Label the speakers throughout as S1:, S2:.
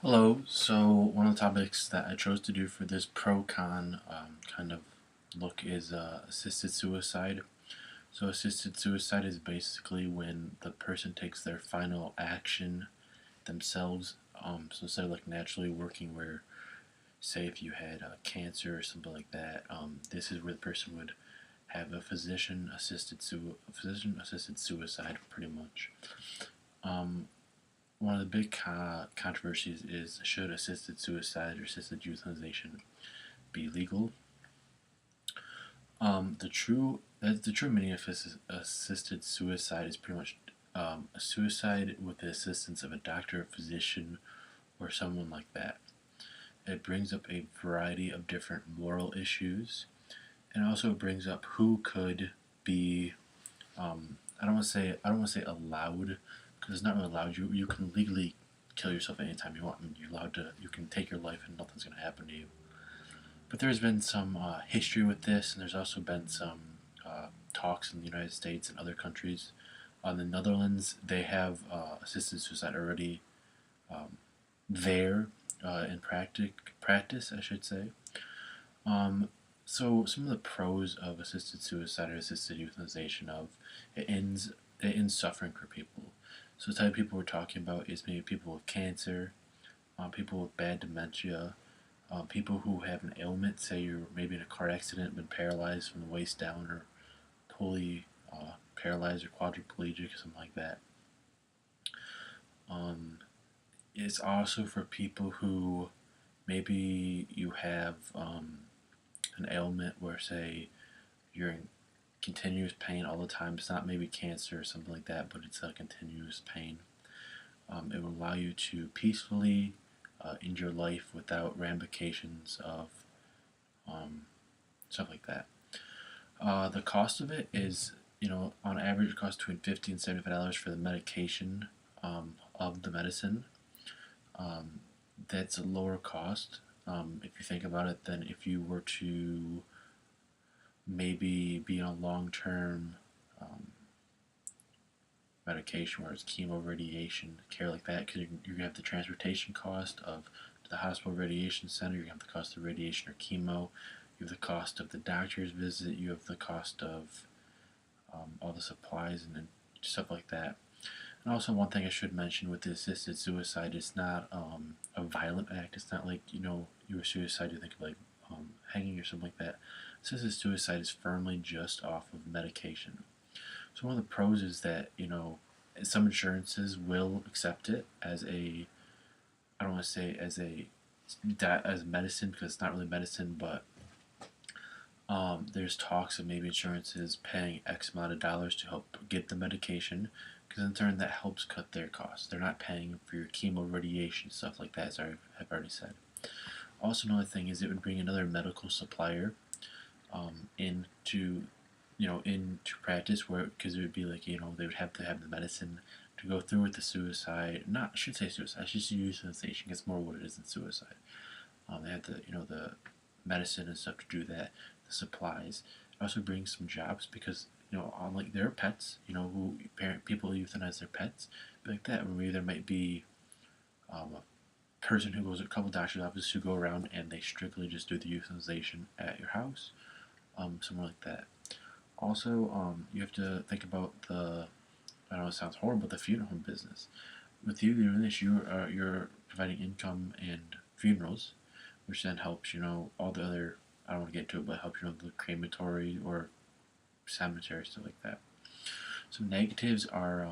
S1: Hello. So one of the topics that I chose to do for this pro-con kind of look is assisted suicide. So assisted suicide is basically when the person takes their final action themselves. So instead of like naturally working, where say if you had cancer or something like that, this is where the person would have a physician assisted suicide, pretty much. Um, One of the big controversies is, should assisted suicide or assisted euthanization be legal? The true meaning of assisted suicide is pretty much a suicide with the assistance of a doctor, a physician, or someone like that. It brings up a variety of different moral issues, and also brings up who could be. I don't want to say allowed, because it's not really allowed. You can legally kill yourself anytime you want, and you're allowed to. You can take your life, and nothing's going to happen to you. But there's been some history with this, and there's also been some talks in the United States and other countries. On the Netherlands, they have assisted suicide already there in practice, I should say. Um, so some of the pros of assisted suicide or assisted euthanization of it ends suffering for people. So the type of people we're talking about is maybe people with cancer, people with bad dementia, people who have an ailment, say you're maybe in a car accident, been paralyzed from the waist down, or fully paralyzed or quadriplegic, or something like that. Um, it's also for people who maybe you have an ailment where, say, you're in continuous pain all the time. It's not maybe cancer or something like that, but it's a continuous pain. It will allow you to peacefully end your life without ramifications of um, stuff like that. The cost of it is, on average, it costs between $50 and $75 for the medication of the medicine. Um, that's a lower cost, if you think about it, than if you were to maybe be on long-term um, medication, where it's chemo, radiation, care like that, because you're going to have the transportation cost of the hospital radiation center, you're going to have the cost of radiation or chemo, you have the cost of the doctor's visit, you have the cost of all the supplies and stuff like that. And also, one thing I should mention with the assisted suicide, it's not a violent act. It's not like, you were suicide, you think of like hanging or something like that. Assisted suicide is firmly just off of medication. So one of the pros is that, some insurances will accept it as a, I don't want to say as medicine, because it's not really medicine, but there's talks of maybe insurances paying X amount of dollars to help get the medication, because in turn that helps cut their costs. They're not paying for your chemo, radiation, stuff like that, as I have already said. Also, another thing is it would bring another medical supplier into into practice, where, because it would be like, they would have to have the medicine to go through with the suicide. Not, I should say suicide. I should say euthanization. It's more what it is than suicide. They have the medicine and stuff to do that. The supplies. It also brings some jobs, because unlike there are pets, who people euthanize their pets, be like that. Or maybe there might be a person who goes to a couple doctor's offices who go around and they strictly just do the euthanization at your house, somewhere like that. Also, you have to think about I know it sounds horrible, but the funeral home business. With you doing this, you're providing income and funerals, which then helps, all the other, I don't want to get to it, but helps, the crematory or cemetery, stuff like that. So negatives are,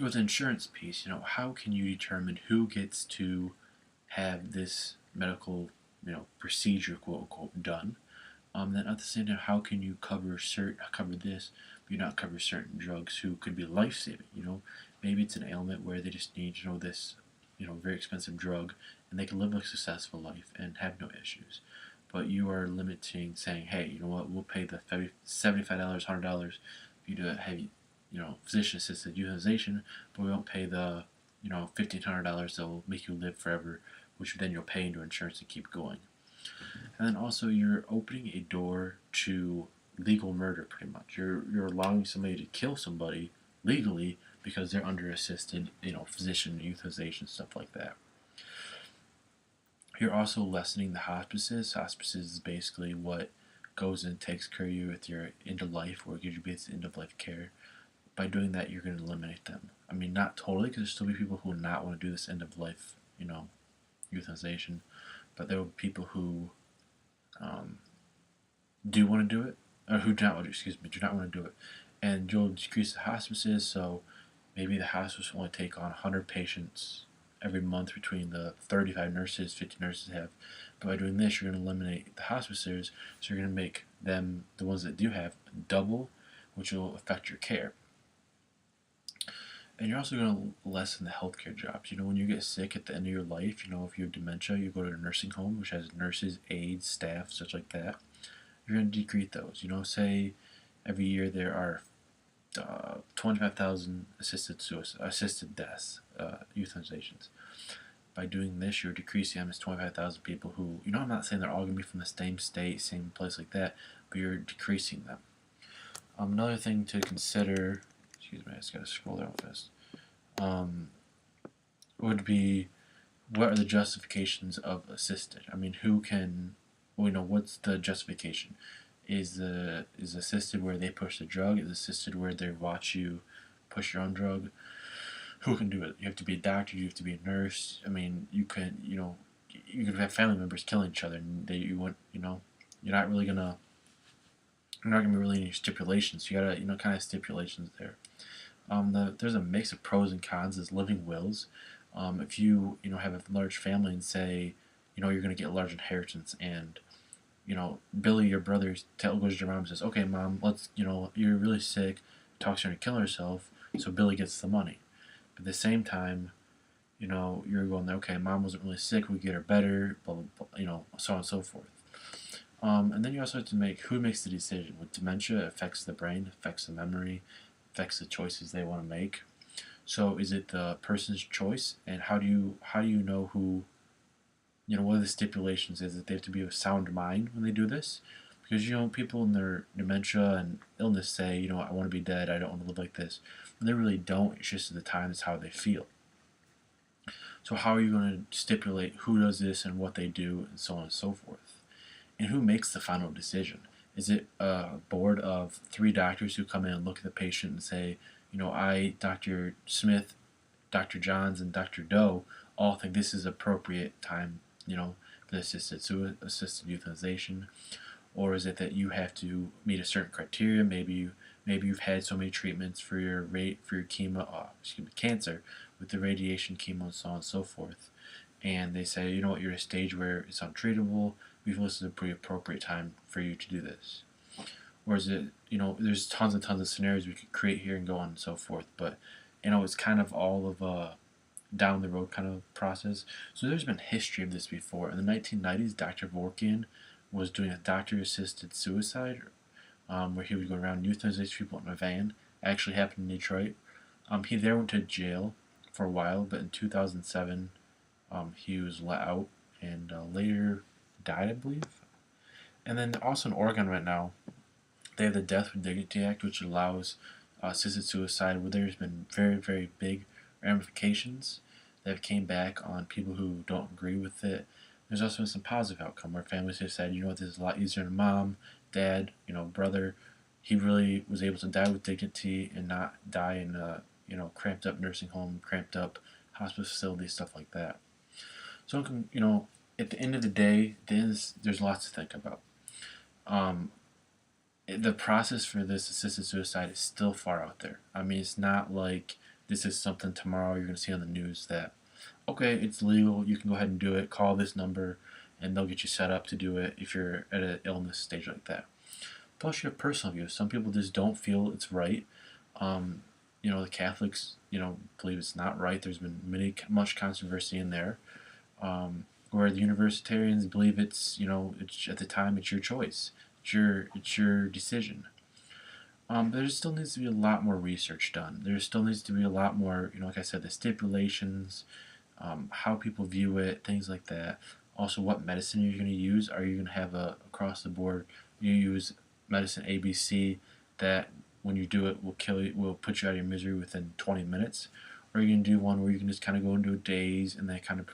S1: with the insurance piece, how can you determine who gets to have this medical, procedure, quote unquote, done? Then at the same time, how can you cover this, but you not cover certain drugs who could be life saving? Maybe it's an ailment where they just need, this, very expensive drug, and they can live a successful life and have no issues. But you are limiting, saying, hey, you know what, we'll pay the $75, $100 for you to have, physician assisted euthanization, but we won't pay the, $1,500 that will make you live forever, which then you'll pay into insurance to keep going. And then also, you're opening a door to legal murder, pretty much. You're allowing somebody to kill somebody legally because they're under assisted, physician euthanization, stuff like that. You're also lessening the hospices. Hospices is basically what goes and takes care of you with your end of life, or gives you basic end of life care. By doing that, you're going to eliminate them. I mean, not totally, because there's still be people who will not want to do this end of life, euthanization, but there will be people who um, do want to do it, or who do not want to, do not want to do it, and you'll decrease the hospices. So maybe the hospice will only take on 100 patients every month between the 35 nurses, 50 nurses have. But by doing this, you're going to eliminate the hospicers, so you're going to make them, the ones that do have, double, which will affect your care. And you're also going to lessen the healthcare jobs. When you get sick at the end of your life, if you have dementia, you go to a nursing home, which has nurses, aides, staff, such like that. You're going to decrease those. Say every year there are 25,000 assisted deaths, euthanizations. By doing this, you're decreasing them as 25,000 people who, I'm not saying they're all going to be from the same state, same place like that, but you're decreasing them. Another thing to consider, excuse me, I just got to scroll down fast, would be, what are the justifications of assisted? I mean, what's the justification? Is assisted where they push the drug? Is assisted where they watch you push your own drug? Who can do it? You have to be a doctor. You have to be a nurse. I mean, you can have family members killing each other, and you're not really gonna be really any stipulations. You gotta kind of stipulations there. There's a mix of pros and cons as living wills. If you have a large family and say you're gonna get a large inheritance, and Billy, your brother, goes to your mom and says, "Okay, mom, let's, you're really sick," talks her into killing herself, so Billy gets the money. But at the same time, you're going there, okay, mom wasn't really sick, we get her better, blah, blah, blah, so on and so forth. And then you also have to make, who makes the decision. With dementia, it affects the brain, affects the memory, affects the choices they want to make. So is it the person's choice, and how do you know who, what are the stipulations? Is that they have to be of sound mind when they do this? Because, people in their dementia and illness say, I want to be dead, I don't want to live like this. And they really don't, it's just at the time, it's how they feel. So how are you going to stipulate who does this and what they do, and so on and so forth? And who makes the final decision? Is it a board of 3 doctors who come in and look at the patient and say, I, Dr. Smith, Dr. Johns, and Dr. Doe all think this is appropriate time, for the assisted euthanization? Or is it that you have to meet a certain criteria? Maybe you've had so many treatments for your cancer, with the radiation, chemo, and so on and so forth, and they say, you're at a stage where it's untreatable. We feel this is a pretty appropriate time for you to do this. Or is it, there's tons and tons of scenarios we could create here and go on and so forth, but it's kind of all of a down the road kind of process. So there's been history of this before. In the 1990s, Dr. Vorkian was doing a doctor-assisted suicide, where he would go around euthanizing people in a van. It actually happened in Detroit. He there went to jail for a while, but in 2007, he was let out and later died, I believe. And then also in Oregon right now, they have the Death with Dignity Act, which allows assisted suicide, where there's been very, very big ramifications that have came back on people who don't agree with it. There's also been some positive outcome where families have said, this is a lot easier than mom, dad, brother. He really was able to die with dignity and not die in a, cramped up nursing home, cramped up hospital facility, stuff like that. So, at the end of the day, there's lots to think about. The process for this assisted suicide is still far out there. I mean, it's not like this is something tomorrow you're going to see on the news that, okay, it's legal, you can go ahead and do it, call this number, and they'll get you set up to do it if you're at an illness stage like that. Plus, you have personal views. Some people just don't feel it's right. The Catholics, believe it's not right. There's been much controversy in there. Where the Universitarians believe it's at the time, it's your choice. It's your decision. There still needs to be a lot more research done. There still needs to be a lot more, like I said, the stipulations, how people view it, things like that. Also, what medicine you're going to use. Are you going to have across the board, you use medicine ABC that when you do it will put you out of your misery within 20 minutes? Or are you going to do one where you can just kind of go into a daze and then kind of,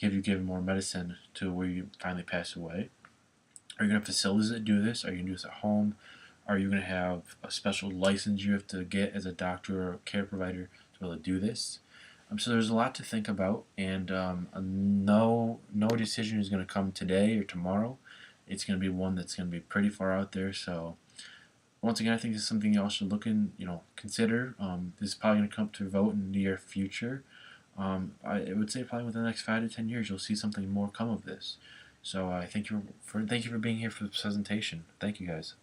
S1: give more medicine to where you finally pass away? Are you going to have facilities that do this? Are you going to do this at home? Are you going to have a special license you have to get as a doctor or care provider to be able to do this? So there's a lot to think about, and no decision is going to come today or tomorrow. It's going to be one that's going to be pretty far out there. So once again, I think this is something y'all should look in, consider. This is probably going to come to vote in the near future. I would say probably within the next 5 to 10 years, you'll see something more come of this. So I thank you for being here for the presentation. Thank you guys.